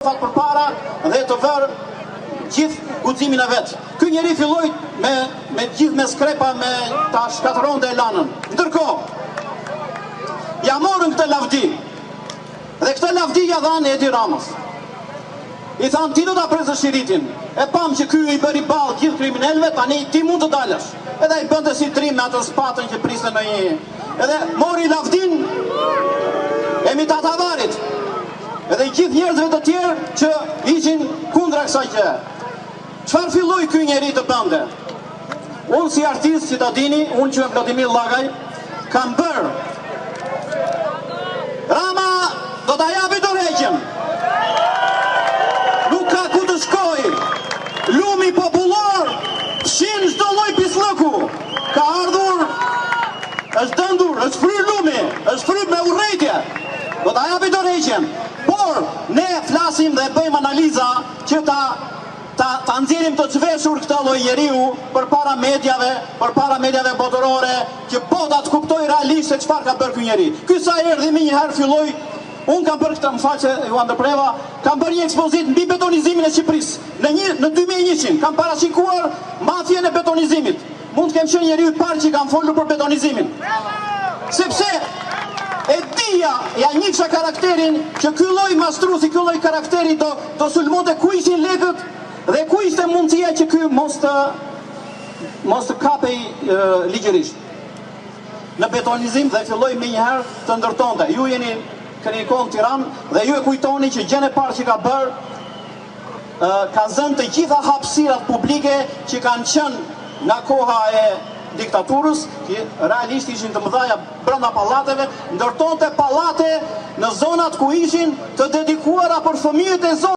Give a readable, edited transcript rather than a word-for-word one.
për para dhe të vërë gjithë guximin e vetë. Ky njeri filloi me gjithë me skrepa, me ta shkatëronte Elanën. Ndërkohë, ja morën këtë lavdi. Dhe këtë lavdi ja dhanë Edi Ramës. I thanë, ti do ta presësh Shiritin. E pam që ky i bëri ballë gjithë kriminalëve, tani ti mund të dalësh. Edhe i bënte si trim me atë spatën që priste në një. Edhe mori lavdin e Mitatavarit. Edhe gjithë njerëzve të tjerë që ishin kundra kësaj gjë. Çfarë filloi ky njeri të bënte? Unë si artist, që ta dini, unë quhem Vladimir Llagaj, kam bërë. Rama do ta japi dorëheqjen. Nuk ka ku të shkojë. Lumi popullor fshin çdo lloj pislëku. Ka ardhur, është dëndur, është fryr lumi, është fryr me urrëtie. Do ta japi dorëheqjen. Por ne flasim dhe bëjmë analiza që ta nxjerrim të çveshur këtë lloj njeriu përpara mediave botërore, që bota të kuptojë realisht se çfarë ka bërë ky njeri. Ky sa erdhi më një herë filloi, unë kam bërë këtë, më fal që ju ndërpreva, kam bërë një ekspozitë mbi betonizimin e Shqipërisë. Në 2100 kam parashikuar mafjen e betonizimit. Mund të kem qenë njeriu i parë që kam folur për betonizimin. Sepse e dija, ja njihsha karakterin që ky lloj mastruesi, ky lloj karakteri do sulmonte ku ishin lekët dhe ku ishte mundësia që ky mos të kapej ligjërisht në betonizim dhe filloi më një herë të ndërtonte. Ju jeni kritikon Tiranë dhe ju e kujtoni që gjën e parë që ka bërë ka zënë të gjitha hapësirat publike që kanë qenë nga koha e diktaturës, që realisht ishin të mëdhaja brenda pallateve, ndërtonte pallate në zonat ku ishin të dedikuara për fëmijët e zonës.